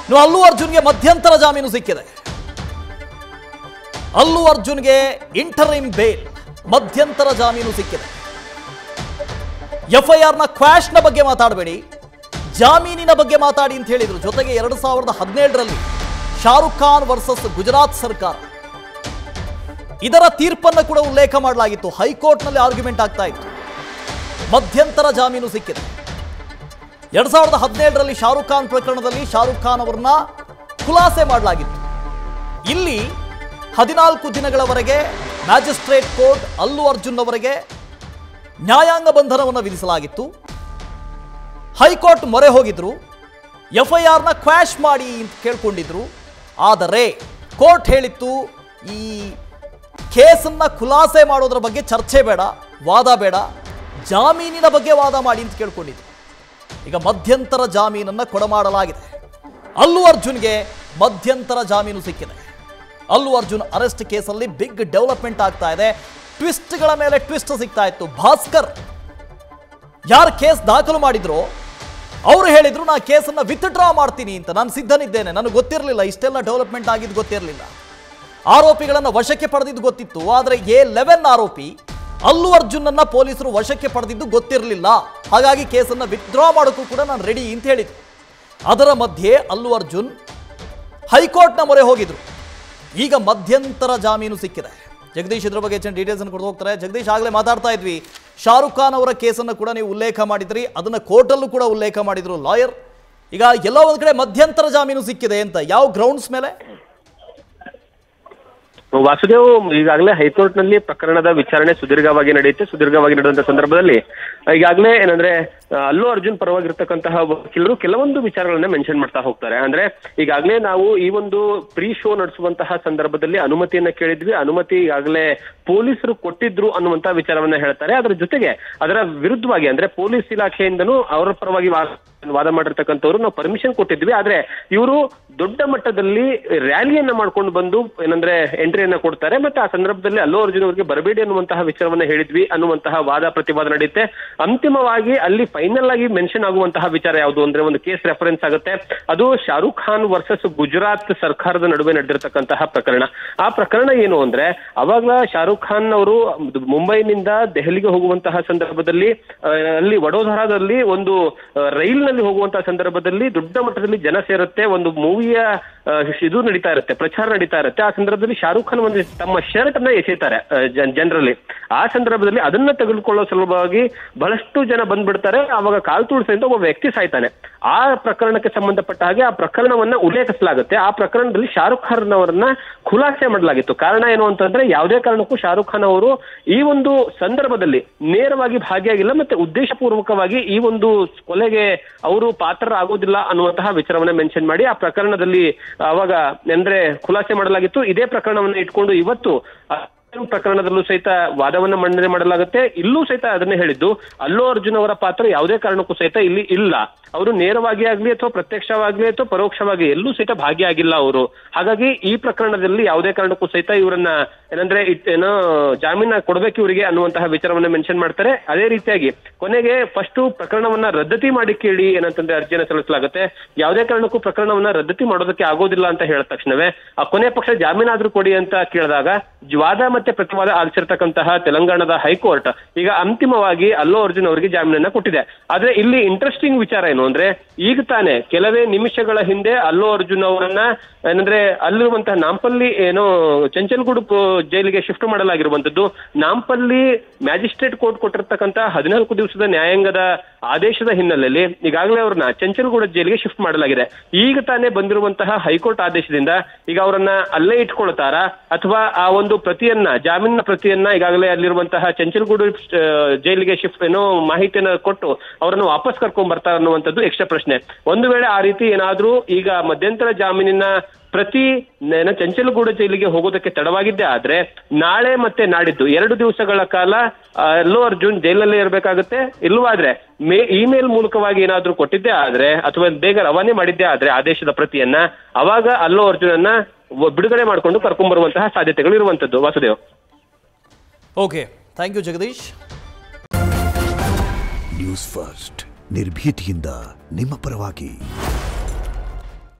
ಇನ್ನು ಅಲ್ಲು ಅರ್ಜುನ್ಗೆ ಮಧ್ಯಂತರ ಜಾಮೀನು ಸಿಕ್ಕಿದೆ. ಅಲ್ಲು ಅರ್ಜುನ್ಗೆ ಇಂಟರಿಮ್ ಬೇಲ್, ಮಧ್ಯಂತರ ಜಾಮೀನು ಸಿಕ್ಕಿದೆ. ಎಫ್ಐಆರ್ನ ಕ್ವಾಶ್ನ ಬಗ್ಗೆ ಮಾತಾಡಬೇಡಿ, ಜಾಮೀನಿನ ಬಗ್ಗೆ ಮಾತಾಡಿ ಅಂತ ಹೇಳಿದ್ರು. ಜೊತೆಗೆ 2017ರಲ್ಲಿ ಶಾರುಖ್ ಖಾನ್ ವರ್ಸಸ್ ಗುಜರಾತ್ ಸರ್ಕಾರ, ಇದರ ತೀರ್ಪನ್ನು ಕೂಡ ಉಲ್ಲೇಖ ಮಾಡಲಾಗಿತ್ತು. ಹೈಕೋರ್ಟ್ನಲ್ಲಿ ಆರ್ಗ್ಯುಮೆಂಟ್ ಆಗ್ತಾ ಇತ್ತು. ಮಧ್ಯಂತರ ಜಾಮೀನು ಸಿಕ್ಕಿದೆ. 2017ರಲ್ಲಿ ಶಾರುಖ್ ಖಾನ್ ಪ್ರಕರಣದಲ್ಲಿ ಶಾರುಖ್ ಖಾನ್ ಅವರನ್ನ ಖುಲಾಸೆ ಮಾಡಲಾಗಿತ್ತು. ಇಲ್ಲಿ 14 ದಿನಗಳವರೆಗೆ ಮ್ಯಾಜಿಸ್ಟ್ರೇಟ್ ಕೋರ್ಟ್ ಅಲ್ಲು ಅರ್ಜುನ್ ಅವರಿಗೆ ನ್ಯಾಯಾಂಗ ಬಂಧನವನ್ನು ವಿಧಿಸಲಾಗಿತ್ತು. ಹೈಕೋರ್ಟ್ ಮೊರೆ ಹೋಗಿದ್ರು, ಎಫ್ಐಆರ್ನ ಕ್ವಾಶ್ ಮಾಡಿ ಅಂತ ಕೇಳ್ಕೊಂಡಿದ್ರು. ಆದರೆ ಕೋರ್ಟ್ ಹೇಳಿತ್ತು, ಈ ಕೇಸನ್ನ ಖುಲಾಸೆ ಮಾಡೋದ್ರ ಬಗ್ಗೆ ಚರ್ಚೆ ಬೇಡ, ವಾದ ಬೇಡ, ಜಾಮೀನಿನ ಬಗ್ಗೆ ವಾದ ಮಾಡಿ ಅಂತ ಕೇಳ್ಕೊಂಡಿದ್ರು. ಈಗ ಮಧ್ಯಂತರ ಜಾಮೀನನ್ನು ಕೊಡಮಾಡಲಾಗಿದೆ. ಅಲ್ಲು ಅರ್ಜುನ್ಗೆ ಮಧ್ಯಂತರ ಜಾಮೀನು ಸಿಕ್ಕಿದೆ. ಅಲ್ಲು ಅರ್ಜುನ್ ಅರೆಸ್ಟ್ ಕೇಸಲ್ಲಿ ಬಿಗ್ ಡೆವಲಪ್ಮೆಂಟ್ ಆಗ್ತಾ ಇದೆ. ಟ್ವಿಸ್ಟ್ಗಳ ಮೇಲೆ ಟ್ವಿಸ್ಟ್ ಸಿಗ್ತಾ ಇತ್ತು. ಭಾಸ್ಕರ್ ಯಾರು ಕೇಸ್ ದಾಖಲು ಮಾಡಿದ್ರು ಅವರು ಹೇಳಿದ್ರು, ನಾ ಕೇಸನ್ನು ವಿತ್ಡ್ರಾ ಮಾಡ್ತೀನಿ ಅಂತ, ನಾನು ಸಿದ್ಧನಿದ್ದೇನೆ, ನನಗೆ ಗೊತ್ತಿರಲಿಲ್ಲ ಇಷ್ಟೆಲ್ಲ ಡೆವಲಪ್ಮೆಂಟ್ ಆಗಿದ್ದು ಗೊತ್ತಿರಲಿಲ್ಲ. ಆರೋಪಿಗಳನ್ನು ವಶಕ್ಕೆ ಪಡೆದಿದ್ದು ಗೊತ್ತಿತ್ತು, ಆದರೆ A11 ಆರೋಪಿ ಅಲ್ಲು ಅರ್ಜುನನ್ನ ಪೊಲೀಸರು ವಶಕ್ಕೆ ಪಡೆದಿದ್ದು ಗೊತ್ತಿರಲಿಲ್ಲ. ಹಾಗಾಗಿ ಕೇಸನ್ನು ವಿತ್ಡ್ರಾ ಮಾಡೋಕ್ಕೂ ಕೂಡ ನಾನು ರೆಡಿ ಅಂತ ಹೇಳಿದ್ರು. ಅದರ ಮಧ್ಯೆ ಅಲ್ಲು ಅರ್ಜುನ್ ಹೈಕೋರ್ಟ್ನ ಮೊರೆ ಹೋಗಿದ್ರು. ಈಗ ಮಧ್ಯಂತರ ಜಾಮೀನು ಸಿಕ್ಕಿದೆ. ಜಗದೀಶ್ ಇದ್ರ ಬಗ್ಗೆ ಹೆಚ್ಚಿನ ಡೀಟೇಲ್ಸ್ ಅನ್ನು ಕೊಡ್ತಾ ಹೋಗ್ತಾರೆ. ಜಗದೀಶ್, ಆಗಲೇ ಮಾತಾಡ್ತಾ ಇದ್ವಿ, ಶಾರುಖ್ ಖಾನ್ ಅವರ ಕೇಸನ್ನು ಕೂಡ ನೀವು ಉಲ್ಲೇಖ ಮಾಡಿದ್ರಿ, ಅದನ್ನ ಕೋರ್ಟಲ್ಲೂ ಕೂಡ ಉಲ್ಲೇಖ ಮಾಡಿದ್ರು ಲಾಯರ್. ಈಗ ಎಲ್ಲ ಒಂದ್ ಕಡೆ ಮಧ್ಯಂತರ ಜಾಮೀನು ಸಿಕ್ಕಿದೆ ಅಂತ, ಯಾವ ಗ್ರೌಂಡ್ಸ್ ಮೇಲೆ? ವಾಸುದೇವ್, ಈಗಾಗಲೇ ಹೈಕೋರ್ಟ್ನಲ್ಲಿ ಪ್ರಕರಣದ ವಿಚಾರಣೆ ಸುದೀರ್ಘವಾಗಿ ನಡೆಯುವಂತಹ ಸಂದರ್ಭದಲ್ಲಿ ಈಗಾಗಲೇ ಏನಂದ್ರೆ ಅಲ್ಲು ಅರ್ಜುನ್ ಪರವಾಗಿರ್ತಕ್ಕಂತಹ ವಕೀಲರು ಕೆಲವೊಂದು ವಿಚಾರಗಳನ್ನ ಮೆನ್ಷನ್ ಮಾಡ್ತಾ ಹೋಗ್ತಾರೆ. ಅಂದ್ರೆ ಈಗಾಗಲೇ ನಾವು ಈ ಒಂದು ಪ್ರೀ ಶೋ ನಡೆಸುವಂತಹ ಸಂದರ್ಭದಲ್ಲಿ ಅನುಮತಿಯನ್ನ ಕೇಳಿದ್ವಿ, ಅನುಮತಿ ಈಗಾಗಲೇ ಪೊಲೀಸರು ಕೊಟ್ಟಿದ್ರು ಅನ್ನುವಂತಹ ವಿಚಾರವನ್ನ ಹೇಳ್ತಾರೆ. ಅದರ ಜೊತೆಗೆ ಅದರ ವಿರುದ್ಧವಾಗಿ ಅಂದ್ರೆ ಪೊಲೀಸ್ ಇಲಾಖೆಯಿಂದನೂ ಅವರ ಪರವಾಗಿ ವಾದ ಮಾಡಿರ್ತಕ್ಕಂಥವ್ರು ನಾವು ಪರ್ಮಿಷನ್ ಕೊಟ್ಟಿದ್ವಿ, ಆದ್ರೆ ಇವರು ದೊಡ್ಡ ಮಟ್ಟದಲ್ಲಿ ರ್ಯಾಲಿಯನ್ನ ಮಾಡ್ಕೊಂಡು ಬಂದು ಏನಂದ್ರೆ ಎಂಟ್ರಿಯನ್ನ ಕೊಡ್ತಾರೆ, ಮತ್ತೆ ಆ ಸಂದರ್ಭದಲ್ಲಿ ಅಲ್ಲು ಅರ್ಜುನ್ ಅವರಿಗೆ ಬರಬೇಡಿ ಅನ್ನುವಂತಹ ವಿಚಾರವನ್ನ ಹೇಳಿದ್ವಿ ಅನ್ನುವಂತಹ ವಾದ ಪ್ರತಿವಾದ ನಡೆಯುತ್ತೆ. ಅಂತಿಮವಾಗಿ ಅಲ್ಲಿ ಫೈನಲ್ ಆಗಿ ಮೆನ್ಷನ್ ಆಗುವಂತಹ ವಿಚಾರ ಯಾವುದು ಅಂದ್ರೆ ಒಂದು ಕೇಸ್ ರೆಫರೆನ್ಸ್ ಆಗುತ್ತೆ. ಅದು ಶಾರುಖ್ ಖಾನ್ ವರ್ಸಸ್ ಗುಜರಾತ್ ಸರ್ಕಾರದ ನಡುವೆ ನಡೆದಿರ್ತಕ್ಕಂತಹ ಪ್ರಕರಣ. ಆ ಪ್ರಕರಣ ಏನು ಅಂದ್ರೆ, ಅವಾಗ ಶಾರುಖ್ ಖಾನ್ ಅವರು ಮುಂಬೈನಿಂದ ದೆಹಲಿಗೆ ಹೋಗುವಂತಹ ಸಂದರ್ಭದಲ್ಲಿ ಅಲ್ಲಿ ವಡೋದರಾದಲ್ಲಿ ಒಂದು ರೈಲ್ನಲ್ಲಿ ಹೋಗುವಂತಹ ಸಂದರ್ಭದಲ್ಲಿ ದೊಡ್ಡ ಮಟ್ಟದಲ್ಲಿ ಜನ ಸೇರುತ್ತೆ, ಒಂದು ಮೂವಿಯ ಇದು ನಡೀತಾ ಇರುತ್ತೆ, ಪ್ರಚಾರ ನಡೀತಾ ಇರುತ್ತೆ. ಆ ಸಂದರ್ಭದಲ್ಲಿ ಶಾರುಖ್ ಖಾನ್ ಒಂದು ತಮ್ಮ ಶರ್ಟ್ ಅನ್ನ ಎಸೆಯುತ್ತಾರೆ ಜನರಲ್ಲಿ. ಆ ಸಂದರ್ಭದಲ್ಲಿ ಅದನ್ನ ತೆಗೆದುಕೊಳ್ಳೋ ಸಲುವಾಗಿ ಬಹಳಷ್ಟು ಜನ ಬಂದ್ಬಿಡ್ತಾರೆ. ಅವಾಗ ಕಾಲ್ ತುಳಿಸಿದ ಒಬ್ಬ ವ್ಯಕ್ತಿ ಸಾಯ್ತಾನೆ. ಆ ಪ್ರಕರಣಕ್ಕೆ ಸಂಬಂಧಪಟ್ಟ ಹಾಗೆ ಆ ಪ್ರಕರಣವನ್ನ ಉಲ್ಲೇಖಿಸಲಾಗುತ್ತೆ. ಆ ಪ್ರಕರಣದಲ್ಲಿ ಶಾರುಖ್ ಖಾನ್ ಅವರನ್ನ ಖುಲಾಸೆ ಮಾಡಲಾಗಿತ್ತು. ಕಾರಣ ಏನು ಅಂತಂದ್ರೆ, ಯಾವುದೇ ಕಾರಣಕ್ಕೂ ಶಾರುಖ್ ಖಾನ್ ಅವರು ಈ ಒಂದು ಸಂದರ್ಭದಲ್ಲಿ ನೇರವಾಗಿ ಭಾಗಿಯಾಗಿಲ್ಲ, ಮತ್ತೆ ಉದ್ದೇಶಪೂರ್ವಕವಾಗಿ ಈ ಒಂದು ಕೊಲೆಗೆ ಅವರು ಪಾತ್ರ ಆಗೋದಿಲ್ಲ ಅನ್ನುವಂತಹ ವಿಚಾರವನ್ನ ಮೆನ್ಷನ್ ಮಾಡಿ ಆ ಪ್ರಕರಣದಲ್ಲಿ ಅವಾಗ ಅಂದ್ರೆ ಖುಲಾಸೆ ಮಾಡಲಾಗಿತ್ತು. ಇದೇ ಪ್ರಕರಣವನ್ನ ಇಟ್ಕೊಂಡು ಇವತ್ತು ಪ್ರಕರಣದಲ್ಲೂ ಸಹಿತ ವಾದವನ್ನ ಮಂಡನೆ ಮಾಡಲಾಗುತ್ತೆ. ಇಲ್ಲೂ ಸಹಿತ ಅದನ್ನೇ ಹೇಳಿದ್ದು, ಅಲ್ಲು ಅರ್ಜುನ್ ಅವರ ಪಾತ್ರ ಯಾವುದೇ ಕಾರಣಕ್ಕೂ ಸಹಿತ ಇಲ್ಲಿ ಇಲ್ಲ. ಅವರು ನೇರವಾಗಿ ಆಗ್ಲಿ ಅಥವಾ ಪ್ರತ್ಯಕ್ಷವಾಗ್ಲಿ ಅಥವಾ ಪರೋಕ್ಷವಾಗಿ ಎಲ್ಲೂ ಸಹಿತ ಭಾಗಿಯಾಗಿಲ್ಲ ಅವರು. ಹಾಗಾಗಿ ಈ ಪ್ರಕರಣದಲ್ಲಿ ಯಾವುದೇ ಕಾರಣಕ್ಕೂ ಸಹಿತ ಇವರನ್ನ ಏನಂದ್ರೆ ಏನೋ ಜಾಮೀನ ಕೊಡಬೇಕು ಇವರಿಗೆ ಅನ್ನುವಂತಹ ವಿಚಾರವನ್ನ ಮೆನ್ಷನ್ ಮಾಡ್ತಾರೆ. ಅದೇ ರೀತಿಯಾಗಿ ಕೊನೆಗೆ ಫಸ್ಟ್ ಪ್ರಕರಣವನ್ನ ರದ್ದತಿ ಮಾಡಿ ಕೇಳಿ ಏನಂತಂದ್ರೆ ಅರ್ಜಿಯನ್ನ ಸಲ್ಲಿಸಲಾಗುತ್ತೆ. ಯಾವುದೇ ಕಾರಣಕ್ಕೂ ಪ್ರಕರಣವನ್ನ ರದ್ದತಿ ಮಾಡೋದಕ್ಕೆ ಆಗೋದಿಲ್ಲ ಅಂತ ಹೇಳಿದ ತಕ್ಷಣವೇ ಆ ಕೊನೆ ಪಕ್ಷ ಜಾಮೀನಾದ್ರೂ ಕೊಡಿ ಅಂತ ಕೇಳಿದಾಗ ವಾದ ಮತ್ತೆ ಪ್ರತಿವಾದ ಆಲಿಸಿರ್ತಕ್ಕಂತಹ ತೆಲಂಗಾಣದ ಹೈಕೋರ್ಟ್ ಈಗ ಅಂತಿಮವಾಗಿ ಅಲ್ಲು ಅರ್ಜುನ್ ಅವರಿಗೆ ಜಾಮೀನನ್ನ ಕೊಟ್ಟಿದೆ. ಆದ್ರೆ ಇಲ್ಲಿ ಇಂಟ್ರೆಸ್ಟಿಂಗ್ ವಿಚಾರ ಏನು ಅಂದ್ರೆ, ಈಗ ತಾನೇ ಕೆಲವೇ ನಿಮಿಷಗಳ ಹಿಂದೆ ಅಲ್ಲು ಅರ್ಜುನ್ ಅವರನ್ನ ಏನಂದ್ರೆ ಅಲ್ಲಿರುವಂತಹ ನಾಂಪಲ್ಲಿ ಏನೋ ಚಂಚಲ್ಗೂಡು ಜೈಲಿಗೆ ಶಿಫ್ಟ್ ಮಾಡಲಾಗಿರುವಂತದ್ದು. ನಾಂಪಲ್ಲಿ ಮ್ಯಾಜಿಸ್ಟ್ರೇಟ್ ಕೋರ್ಟ್ ಕೊಟ್ಟಿರ್ತಕ್ಕಂತಹ 14 ದಿವಸದ ನ್ಯಾಯಾಂಗದ ಆದೇಶದ ಹಿನ್ನೆಲೆಯಲ್ಲಿ ಈಗಾಗಲೇ ಅವ್ರನ್ನ ಚಂಚಲ್ಗೂಡು ಜೈಲಿಗೆ ಶಿಫ್ಟ್ ಮಾಡಲಾಗಿದೆ. ಈಗ ತಾನೇ ಬಂದಿರುವಂತಹ ಹೈಕೋರ್ಟ್ ಆದೇಶದಿಂದ ಈಗ ಅವರನ್ನ ಅಲ್ಲೇ ಇಟ್ಕೊಳ್ತಾರಾ ಅಥವಾ ಆ ಒಂದು ಪ್ರತಿಯನ್ನ ಜಾಮೀನಿನ ಪ್ರತಿಯನ್ನ ಈಗಾಗಲೇ ಅಲ್ಲಿರುವಂತಹ ಚಂಚಲ್ಗೂಡು ಜೈಲಿಗೆ ಶಿಫ್ಟ್ ಏನೋ ಮಾಹಿತಿಯನ್ನ ಕೊಟ್ಟು ಅವರನ್ನು ವಾಪಸ್ ಕರ್ಕೊಂಡ್ ಬರ್ತಾರೆ ಅನ್ನುವಂಥದ್ದು ಎಕ್ಸ್ಟ್ರಾ ಪ್ರಶ್ನೆ. ಒಂದು ವೇಳೆ ಆ ರೀತಿ ಏನಾದ್ರೂ ಈಗ ಮಧ್ಯಂತರ ಜಾಮೀನಿನ ಪ್ರತಿ ಚಂಚಲ್ಗೂಡು ಜೈಲಿಗೆ ಹೋಗೋದಕ್ಕೆ ತಡವಾಗಿದ್ದೇ ಆದ್ರೆ ನಾಳೆ ಮತ್ತೆ ನಾಡಿದ್ದು 2 ದಿವಸಗಳ ಕಾಲ ಅಲ್ಲು ಅರ್ಜುನ್ ಜೈಲಲ್ಲೇ ಇರಬೇಕಾಗುತ್ತೆ. ಇಲ್ಲವಾದ್ರೆ ಇಮೇಲ್ ಮೂಲಕವಾಗಿ ಏನಾದ್ರೂ ಕೊಟ್ಟಿದ್ದೇ ಆದ್ರೆ ಅಥವಾ ಬೇಗ ರವಾನೆ ಮಾಡಿದ್ದೇ ಆದ್ರೆ ಆದೇಶದ ಪ್ರತಿಯನ್ನ, ಅವಾಗ ಅಲ್ಲು ಅರ್ಜುನನ್ನ ಬಿಡುಗಡೆ ಮಾಡಿಕೊಂಡು ಕರ್ಕೊಂಡ್ ಬರುವಂತಹ ಸಾಧ್ಯತೆಗಳು ಇರುವಂತದ್ದು. Vasudev, okay, thank you Jagadish. News First ನಿರ್ಭೀತಿಯಿಂದ ನಿಮ್ಮ ಪರವಾಗಿ.